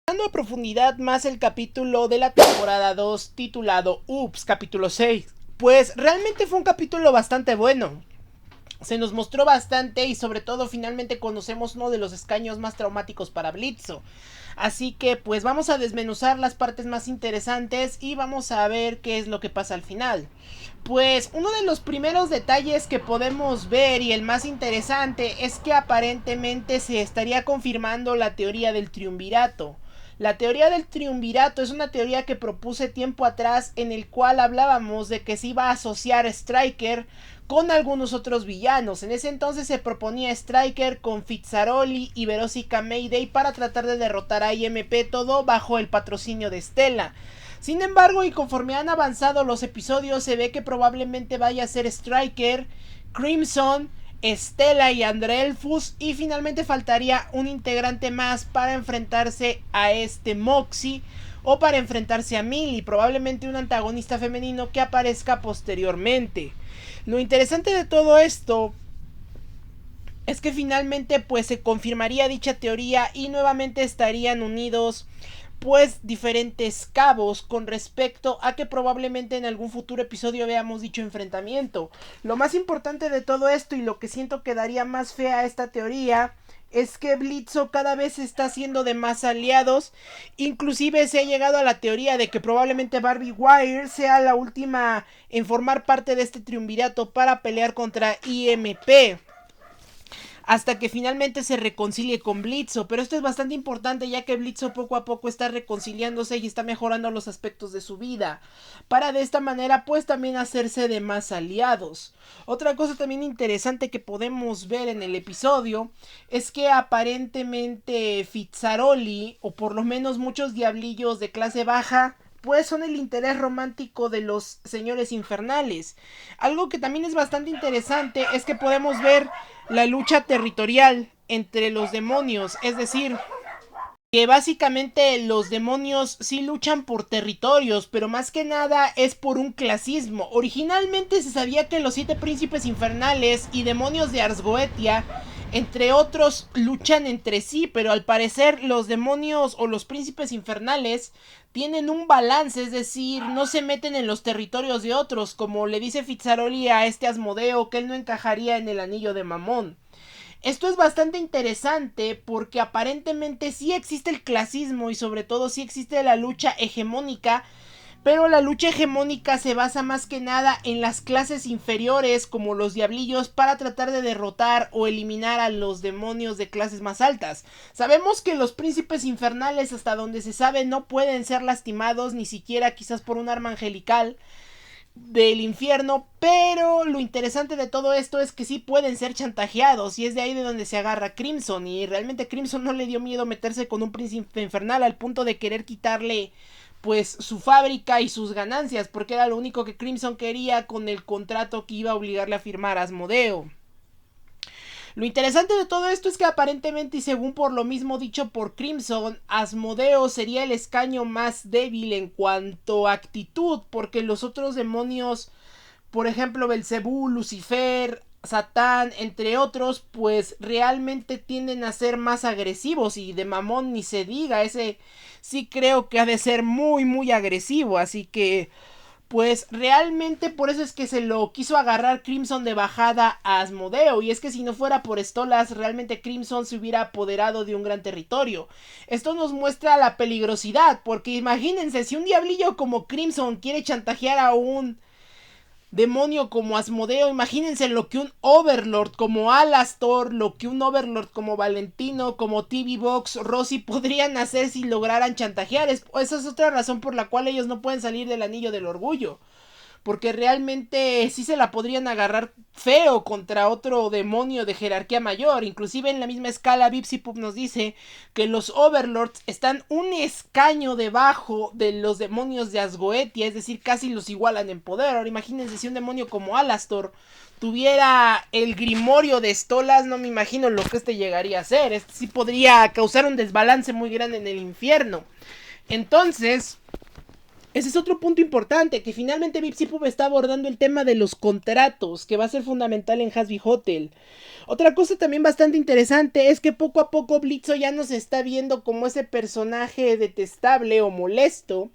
Dando a profundidad más el capítulo de la temporada 2 titulado Ups, capítulo 6. Pues realmente fue un capítulo bastante bueno. Se nos mostró bastante y sobre todo finalmente conocemos uno de los escaños más traumáticos para Blitzo. Así que pues vamos a desmenuzar las partes más interesantes y vamos a ver qué es lo que pasa al final. Pues uno de los primeros detalles que podemos ver y el más interesante es que aparentemente se estaría confirmando la teoría del triunvirato. La teoría del triunvirato es una teoría que propuse tiempo atrás en el cual hablábamos de que se iba a asociar Striker con algunos otros villanos. En ese entonces se proponía Striker con Fizzaroli y Verósica Mayday para tratar de derrotar a IMP, todo bajo el patrocinio de Stella. Sin embargo, y conforme han avanzado los episodios, se ve que probablemente vaya a ser Striker, Crimson, Stella y André Elfus, y finalmente faltaría un integrante más para enfrentarse a este Moxie o para enfrentarse a Millie, probablemente un antagonista femenino que aparezca posteriormente. Lo interesante de todo esto es que finalmente pues se confirmaría dicha teoría y nuevamente estarían unidos pues diferentes cabos con respecto a que probablemente en algún futuro episodio veamos dicho enfrentamiento. Lo más importante de todo esto y lo que siento que daría más fe a esta teoría es que Blitzo cada vez está haciendo de más aliados. Inclusive se ha llegado a la teoría de que probablemente Barbie Wire sea la última en formar parte de este triunvirato para pelear contra IMP, hasta que finalmente se reconcilie con Blitzo. Pero esto es bastante importante, ya que Blitzo poco a poco está reconciliándose y está mejorando los aspectos de su vida, para de esta manera pues también hacerse de más aliados. Otra cosa también interesante que podemos ver en el episodio es que aparentemente Fizzaroli, o por lo menos muchos diablillos de clase baja, pues son el interés romántico de los señores infernales. Algo que también es bastante interesante es que podemos ver la lucha territorial entre los demonios, es decir, que básicamente los demonios sí luchan por territorios, pero más que nada es por un clasismo. Originalmente se sabía que los 7 príncipes infernales y demonios de Arsgoetia, entre otros, luchan entre sí, pero al parecer los demonios o los príncipes infernales tienen un balance, es decir, no se meten en los territorios de otros, como le dice Fizzaroli a este Asmodeo que él no encajaría en el anillo de Mamón. Esto es bastante interesante porque aparentemente sí existe el clasismo y sobre todo sí existe la lucha hegemónica, pero la lucha hegemónica se basa más que nada en las clases inferiores como los diablillos para tratar de derrotar o eliminar a los demonios de clases más altas. Sabemos que los príncipes infernales, hasta donde se sabe, no pueden ser lastimados ni siquiera quizás por un arma angelical del infierno, pero lo interesante de todo esto es que sí pueden ser chantajeados y es de ahí de donde se agarra Crimson, y realmente Crimson no le dio miedo meterse con un príncipe infernal al punto de querer quitarle pues su fábrica y sus ganancias, porque era lo único que Crimson quería con el contrato que iba a obligarle a firmar a Asmodeo. Lo interesante de todo esto es que aparentemente y según por lo mismo dicho por Crimson, Asmodeo sería el escaño más débil en cuanto a actitud, porque los otros demonios, por ejemplo Belcebú, Lucifer, Satán, entre otros, pues realmente tienden a ser más agresivos, y de Mamón ni se diga, ese sí creo que ha de ser muy muy agresivo, así que pues realmente por eso es que se lo quiso agarrar Crimson de bajada a Asmodeo. Y es que si no fuera por Stolas, realmente Crimson se hubiera apoderado de un gran territorio. Esto nos muestra la peligrosidad, porque imagínense, si un diablillo como Crimson quiere chantajear a un demonio como Asmodeo, imagínense lo que un Overlord como Alastor, lo que un Overlord como Valentino, como TV Box, Rossi podrían hacer si lograran chantajear. Esa es otra razón por la cual ellos no pueden salir del anillo del orgullo, porque realmente sí se la podrían agarrar feo contra otro demonio de jerarquía mayor. Inclusive en la misma escala Vipsipup nos dice que los Overlords están un escaño debajo de los demonios de Asgoetia, es decir, casi los igualan en poder. Ahora imagínense si un demonio como Alastor tuviera el grimorio de Stolas, no me imagino lo que este llegaría a hacer. Este sí podría causar un desbalance muy grande en el infierno. Entonces, Ese es otro punto importante, que finalmente Vip Zipub está abordando el tema de los contratos, que va a ser fundamental en Hazbin Hotel. Otra cosa también bastante interesante es que poco a poco Blitzo ya no se está viendo como ese personaje detestable o molesto,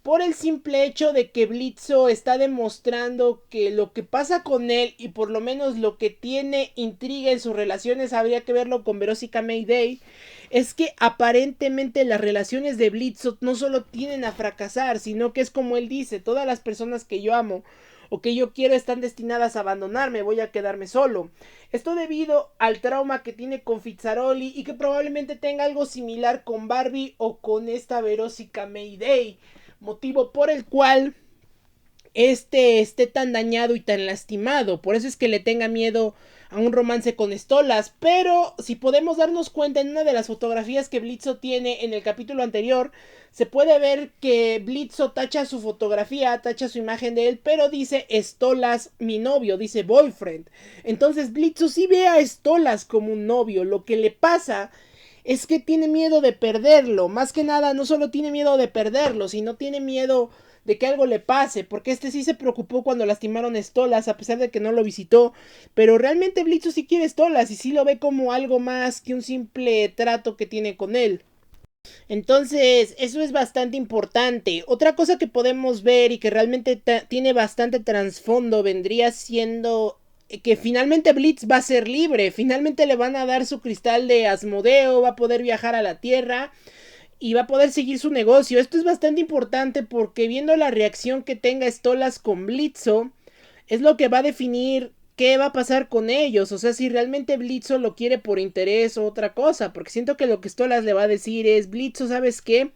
por el simple hecho de que Blitzo está demostrando que lo que pasa con él y por lo menos lo que tiene intriga en sus relaciones, habría que verlo con Verónica Mayday, es que aparentemente las relaciones de Blitzo no solo tienden a fracasar, sino que es como él dice, todas las personas que yo amo o que yo quiero están destinadas a abandonarme, voy a quedarme solo. Esto debido al trauma que tiene con Fitzaroli y que probablemente tenga algo similar con Barbie o con esta Verónica Mayday, motivo por el cual esté tan dañado y tan lastimado. Por eso es que le tenga miedo a un romance con Stolas. Pero si podemos darnos cuenta en una de las fotografías que Blitzo tiene en el capítulo anterior, se puede ver que Blitzo tacha su fotografía, tacha su imagen de él, pero dice Stolas mi novio, dice boyfriend. Entonces Blitzo sí ve a Stolas como un novio. Lo que le pasa es que tiene miedo de perderlo. Más que nada, no solo tiene miedo de perderlo, sino tiene miedo de que algo le pase, porque este sí se preocupó cuando lastimaron a Stolas, a pesar de que no lo visitó, pero realmente Blitzo sí quiere Stolas y sí lo ve como algo más que un simple trato que tiene con él. Entonces, eso es bastante importante. Otra cosa que podemos ver y que realmente tiene bastante trasfondo vendría siendo que finalmente Blitz va a ser libre. Finalmente le van a dar su cristal de Asmodeo, va a poder viajar a la Tierra y va a poder seguir su negocio. Esto es bastante importante porque viendo la reacción que tenga Stolas con Blitzo, es lo que va a definir qué va a pasar con ellos. O sea, si realmente Blitzo lo quiere por interés o otra cosa. Porque siento que lo que Stolas le va a decir es, Blitzo, ¿sabes qué?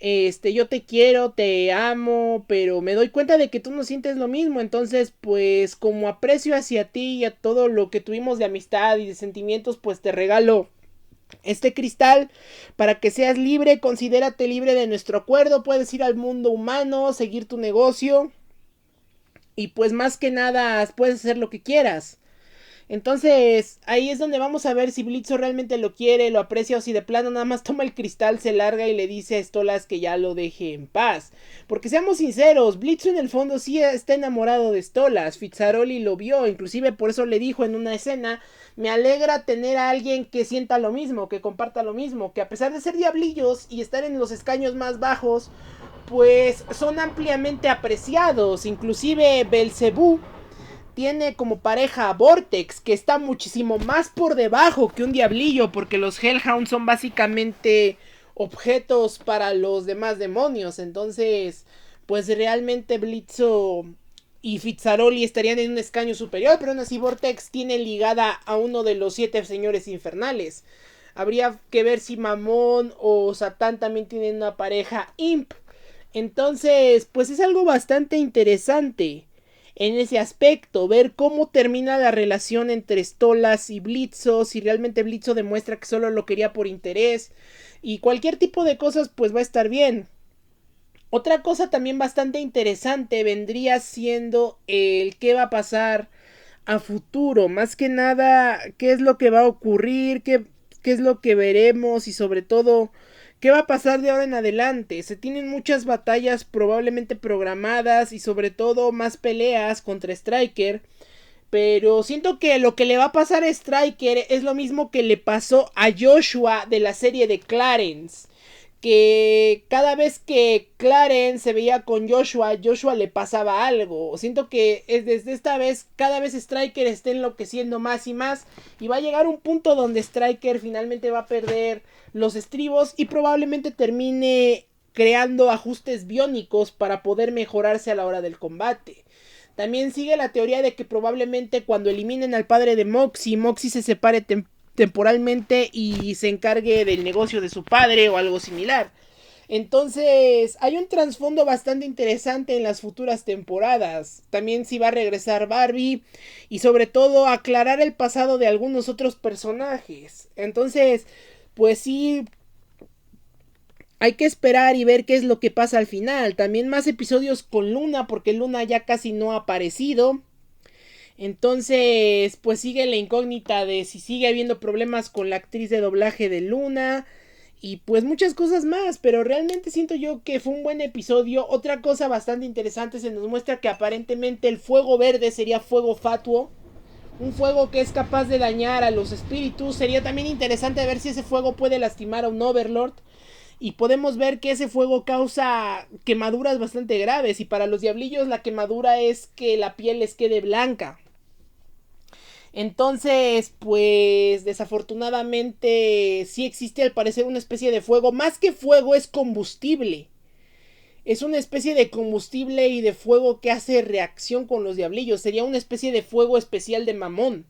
Yo te quiero, te amo, pero me doy cuenta de que tú no sientes lo mismo. Entonces, pues, como aprecio hacia ti y a todo lo que tuvimos de amistad y de sentimientos, pues te regalo este cristal para que seas libre. Considérate libre de nuestro acuerdo. Puedes ir al mundo humano, seguir tu negocio. Y pues más que nada puedes hacer lo que quieras. Entonces ahí es donde vamos a ver si Blitzo realmente lo quiere, lo aprecia o si de plano nada más toma el cristal, se larga y le dice a Stolas que ya lo deje en paz. Porque seamos sinceros, Blitzo en el fondo sí está enamorado de Stolas. Fitzaroli lo vio, inclusive por eso le dijo en una escena, me alegra tener a alguien que sienta lo mismo, que comparta lo mismo, que a pesar de ser diablillos y estar en los escaños más bajos, pues son ampliamente apreciados. Inclusive Belzebú tiene como pareja a Vortex, que está muchísimo más por debajo que un diablillo, porque los Hellhounds son básicamente objetos para los demás demonios. Entonces, pues realmente Blitzo y Fitzaroli estarían en un escaño superior, pero aún así Vortex tiene ligada a uno de los 7 señores infernales. Habría que ver si Mamón o Satán también tienen una pareja Imp. Entonces, pues es algo bastante interesante en ese aspecto, ver cómo termina la relación entre Stolas y Blitzo, si realmente Blitzo demuestra que solo lo quería por interés y cualquier tipo de cosas, pues va a estar bien. Otra cosa también bastante interesante vendría siendo el qué va a pasar a futuro, más que nada qué es lo que va a ocurrir, qué es lo que veremos y sobre todo qué va a pasar de ahora en adelante. Se tienen muchas batallas probablemente programadas y sobre todo más peleas contra Striker. Pero siento que lo que le va a pasar a Striker es lo mismo que le pasó a Joshua de la serie de Clarence. Que cada vez que Clarence se veía con Joshua, Joshua le pasaba algo. Siento que desde esta vez, cada vez Striker está enloqueciendo más y más. Y va a llegar un punto donde Striker finalmente va a perder los estribos y probablemente termine creando ajustes biónicos para poder mejorarse a la hora del combate. También sigue la teoría de que probablemente cuando eliminen al padre de Moxie, Moxie se separe temporalmente y se encargue del negocio de su padre o algo similar. Entonces, hay un trasfondo bastante interesante en las futuras temporadas. También si va a regresar Barbie y sobre todo aclarar el pasado de algunos otros personajes. Entonces, pues sí, hay que esperar y ver qué es lo que pasa al final. También más episodios con Luna, porque Luna ya casi no ha aparecido. Entonces, pues sigue la incógnita de si sigue habiendo problemas con la actriz de doblaje de Luna Y pues muchas cosas más, pero realmente siento yo que fue un buen episodio. Otra cosa bastante interesante, se nos muestra que aparentemente el fuego verde sería fuego fatuo. Un fuego que es capaz de dañar a los espíritus. Sería también interesante ver si ese fuego puede lastimar a un Overlord. Y podemos ver que ese fuego causa quemaduras bastante graves. Y para los diablillos la quemadura es que la piel les quede blanca. Entonces, pues desafortunadamente sí existe al parecer una especie de fuego. Más que fuego es combustible. Es una especie de combustible y de fuego que hace reacción con los diablillos. Sería una especie de fuego especial de Mamón.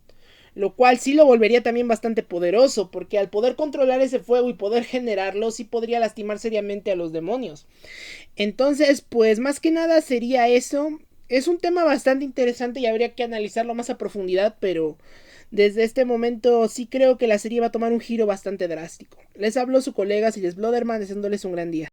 Lo cual sí lo volvería también bastante poderoso. Porque al poder controlar ese fuego y poder generarlo, sí podría lastimar seriamente a los demonios. Entonces, pues más que nada sería eso. Es un tema bastante interesante y habría que analizarlo más a profundidad, pero desde este momento sí creo que la serie va a tomar un giro bastante drástico. Les hablo su colega Siles Bloderman, deseándoles un gran día.